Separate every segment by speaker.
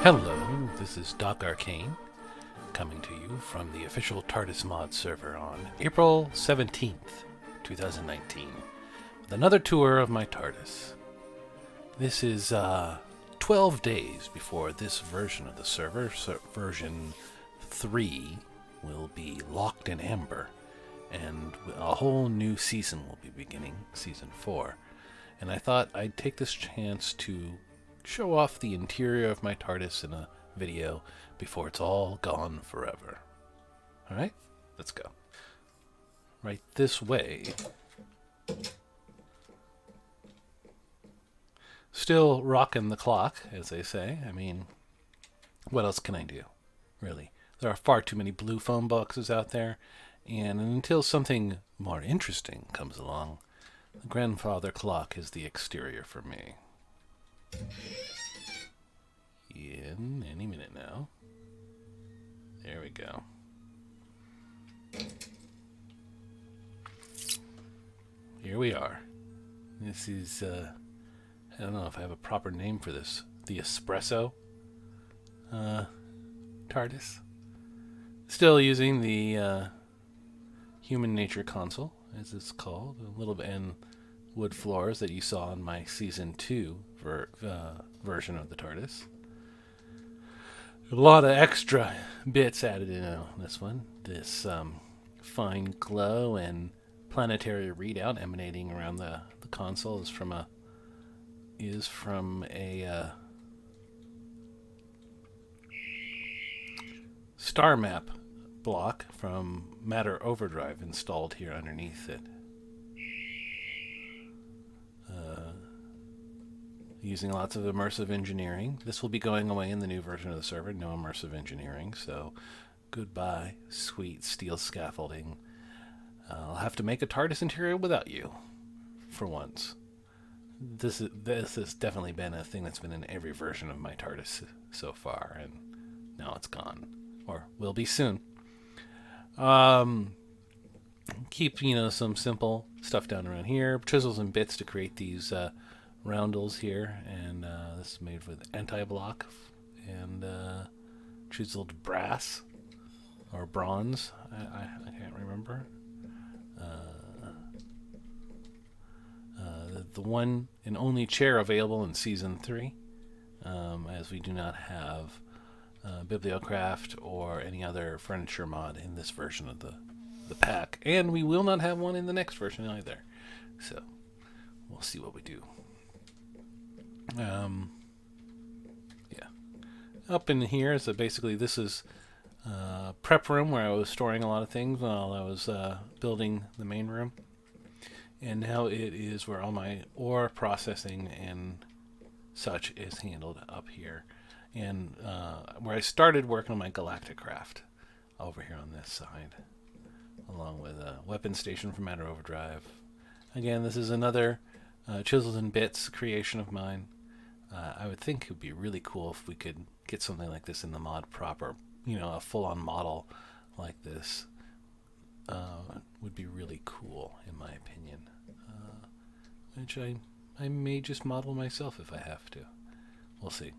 Speaker 1: Hello, this is Doc Arcane, coming to you from the official Tardis Mod Server on April 17th, 2019, with another tour of my TARDIS. This is 12 days before this version of the server, version 3, will be locked in amber, and a whole new season will be beginning, season 4. And I thought I'd take this chance to show off the interior of my TARDIS in a video before it's all gone forever. Alright, let's go. Right this way. Still rocking the clock, as they say. I mean, what else can I do, really? There are far too many blue phone boxes out there, and until something more interesting comes along, the grandfather clock is the exterior for me. In any minute now. There we go. Here we are. This is, I don't know if I have a proper name for this. The Espresso TARDIS. Still using the Human Nature console, as it's called. A little bit, and wood floors that you saw in my Season 2 version of the TARDIS. A lot of extra bits added in on this one. This fine glow and planetary readout emanating around the console is from a star map block from Matter Overdrive installed here underneath it. Using lots of immersive engineering. This will be going away in the new version of the server. No immersive engineering, so goodbye, sweet steel scaffolding. I'll have to make a TARDIS interior without you, for once. This has definitely been a thing that's been in every version of my TARDIS so far, and now it's gone, or will be soon. Keep some simple stuff down around here, chisels and bits to create these roundels here, and this is made with anti-block and chiseled brass or bronze. I can't remember. The one and only chair available in Season 3, as we do not have Bibliocraft or any other furniture mod in this version of the pack, and we will not have one in the next version either. So we'll see what we do. Yeah. Up in here, so basically this is prep room where I was storing a lot of things while I was building the main room. And now it is where all my ore processing and such is handled up here. And where I started working on my Galactic Craft over here on this side, along with a weapon station from Matter Overdrive. Again, this is another Chisels and Bits creation of mine. I would think it would be really cool if we could get something like this in the mod proper. A full-on model like this would be really cool, in my opinion. Which I may just model myself if I have to. We'll see.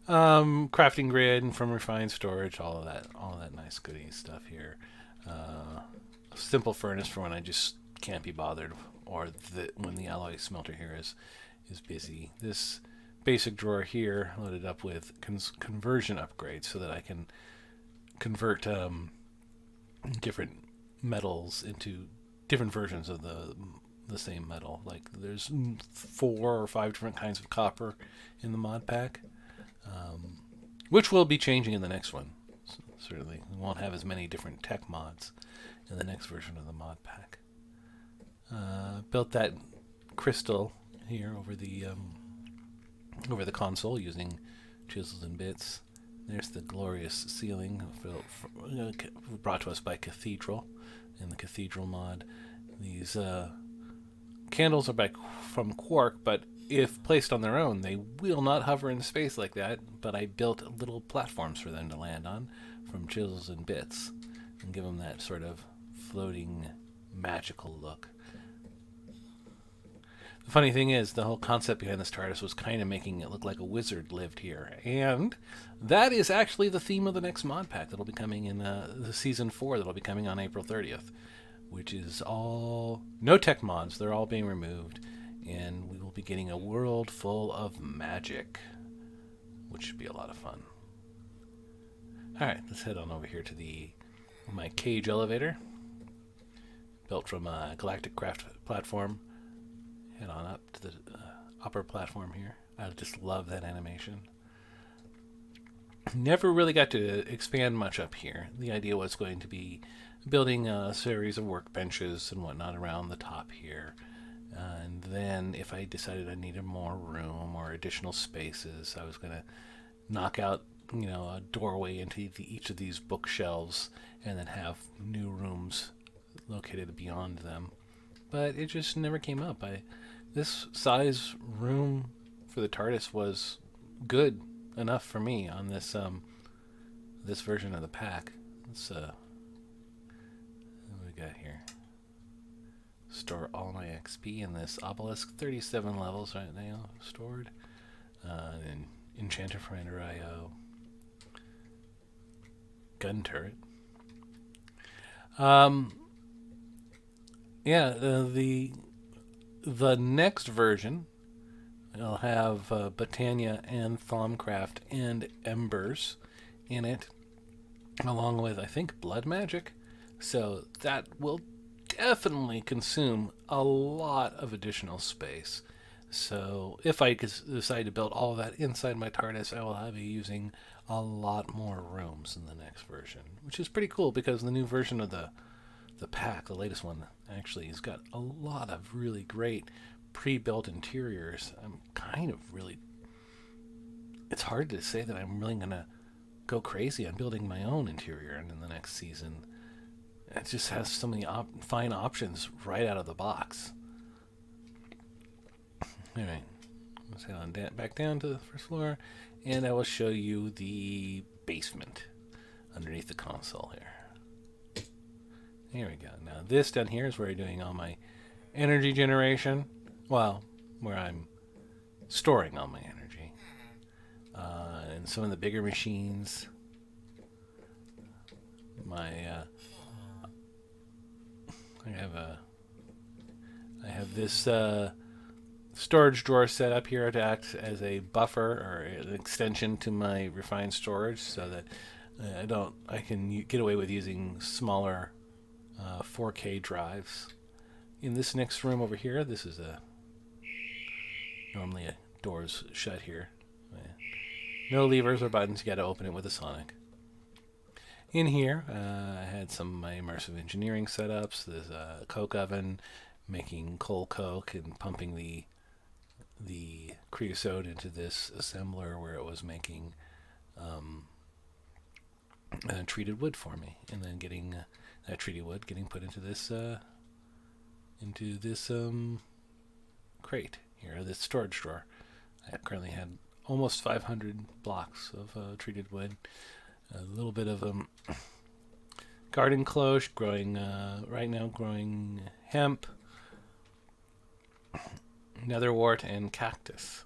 Speaker 1: Crafting grid from Refined Storage, all of that nice goodie stuff here. A simple furnace for when I just can't be bothered, or when the alloy smelter here is busy. This basic drawer here loaded up with conversion upgrades so that I can convert different metals into different versions of the same metal. Like there's 4 or 5 different kinds of copper in the mod pack, which will be changing in the next one. Certainly we won't have as many different tech mods in the next version of the mod pack. Built that crystal here over the console using chisels and bits. There's the glorious ceiling brought to us by Cathedral in the Cathedral mod. These candles are from Quark, but if placed on their own, they will not hover in space like that. But I built little platforms for them to land on from chisels and bits and give them that sort of floating magical look. The funny thing is, the whole concept behind this TARDIS was kind of making it look like a wizard lived here. And that is actually the theme of the next mod pack that'll be coming in the Season 4 that'll be coming on April 30th, which is all no tech mods. They're all being removed. And we will be getting a world full of magic, which should be a lot of fun. Alright, let's head on over here to my cage elevator, built from a Galactic Craft platform. Head on up to the upper platform here. I just love that animation. Never really got to expand much up here. The idea was going to be building a series of workbenches and whatnot around the top here. And then if I decided I needed more room or additional spaces, I was going to knock out, a doorway into each of these bookshelves and then have new rooms located beyond them. But it just never came up. This size room for the TARDIS was good enough for me on this this version of the pack. Let's what do we got here? Store all my XP in this obelisk. 37 levels right now stored. And Enchanter Finder IO. Gun turret. The next version will have Botania and Thaumcraft and Embers in it, along with, I think, Blood Magic. So that will definitely consume a lot of additional space. So if I decide to build all of that inside my TARDIS, I will be using a lot more rooms in the next version, which is pretty cool because the new version of the pack, the latest one, actually has got a lot of really great pre-built interiors. It's hard to say that I'm really going to go crazy on building my own interior in the next season. It just has so many fine options right out of the box. Alright, let's head on back down to the first floor, and I will show you the basement underneath the console here. Here we go. Now this down here is where I'm doing all my energy generation. Well, where I'm storing all my energy. And some of the bigger machines. I have this storage drawer set up here to act as a buffer or an extension to my refined storage, so that I can get away with using smaller 4K drives. In this next room over here, this is normally a door's shut here. No levers or buttons, you got to open it with a sonic. In here, I had some of my immersive engineering setups. There's a coke oven, making coal coke and pumping the creosote into this assembler where it was making treated wood for me, and then getting that treated wood getting put into this crate here, this storage drawer. I currently had almost 500 blocks of treated wood. A little bit of garden cloche, growing right now, growing hemp, netherwort, and cactus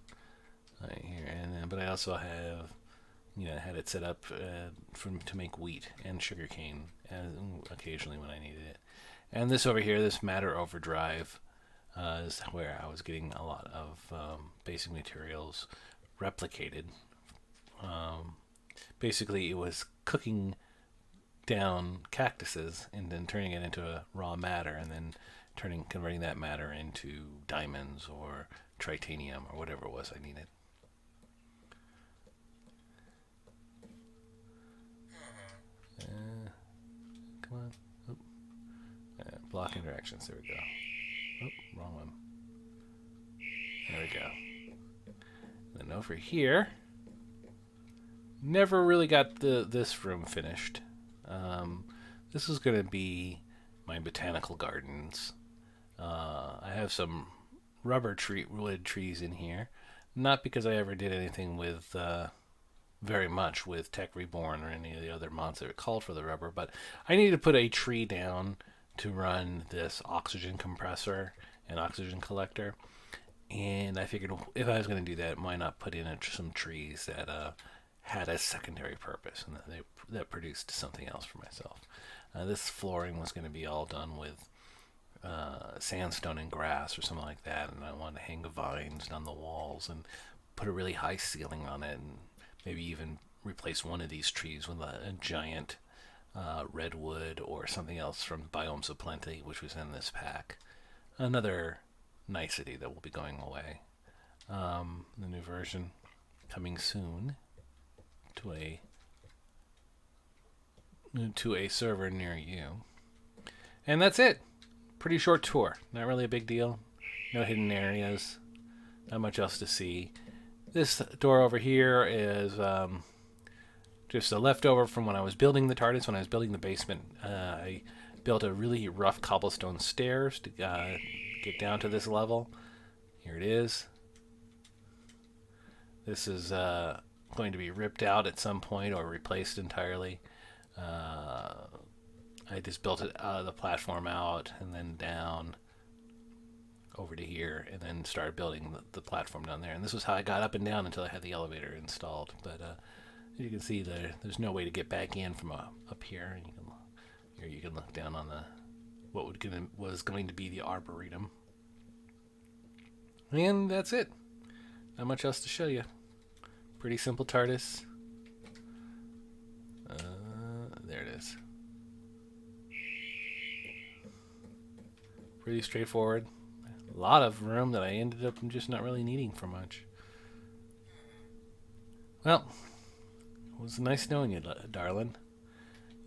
Speaker 1: right here. And but I also have, had it set up to make wheat and sugarcane, occasionally when I needed it. And this over here, this matter overdrive, is where I was getting a lot of basic materials replicated. Basically, it was cooking down cactuses and then turning it into a raw matter, and then converting that matter into diamonds or titanium or whatever it was I needed. Come on. Block interactions. There we go. Oh, wrong one. There we go. Then over here, never really got this room finished. This is going to be my botanical gardens. I have some wood trees in here. Not because I ever did anything with very much with Tech Reborn or any of the other mods that called for the rubber, but I needed to put a tree down to run this oxygen compressor and oxygen collector. And I figured if I was going to do that, why not put in some trees that had a secondary purpose and that produced something else for myself. This flooring was going to be all done with sandstone and grass or something like that, and I wanted to hang vines down the walls and put a really high ceiling on it, and maybe even replace one of these trees with a giant redwood or something else from Biomes of Plenty, which was in this pack. Another nicety that will be going away. The new version coming soon to a server near you. And that's it. Pretty short tour. Not really a big deal. No hidden areas. Not much else to see. This door over here is just a leftover from when I was building the TARDIS, when I was building the basement. I built a really rough cobblestone stairs to get down to this level. Here it is. This is going to be ripped out at some point or replaced entirely. I just built it the platform out and then down over to here, and then started building the platform down there. And this was how I got up and down until I had the elevator installed. But you can see there's no way to get back in from up here. And you can look down on what was going to be the arboretum. And that's it. Not much else to show you. Pretty simple TARDIS. There it is. Pretty straightforward. A lot of room that I ended up just not really needing for much. Well, it was nice knowing you, darling.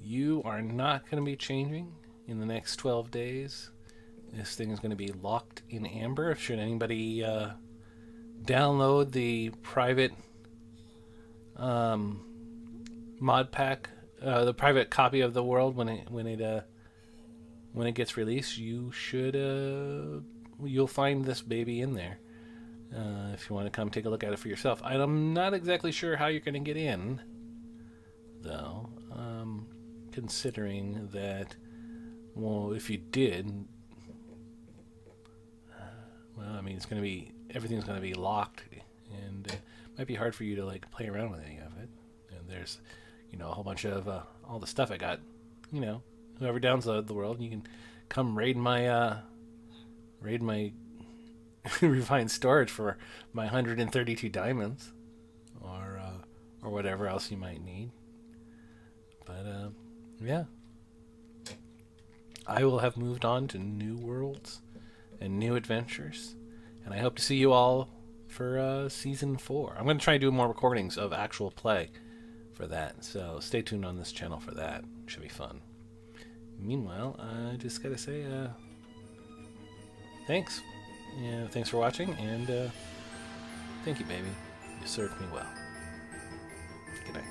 Speaker 1: You are not going to be changing in the next 12 days. This thing is going to be locked in amber. Should anybody download the private mod pack, the private copy of the world when it gets released, you'll find this baby in there. If you want to come take a look at it for yourself. I'm not exactly sure how you're going to get in, though. Considering that, well, if you did, well, I mean, everything's going to be locked, and it might be hard for you to like play around with any of it. And there's, a whole bunch of all the stuff I got. Whoever downloads the world, you can come raid my refined storage for my 132 diamonds, or whatever else you might need. But yeah, I will have moved on to new worlds and new adventures, and I hope to see you all for season 4. I'm going to try and do more recordings of actual play for that, so stay tuned on this channel for that. It should be fun. Meanwhile, I just gotta say thanks. Yeah, thanks for watching, and thank you, baby. You served me well. Good night.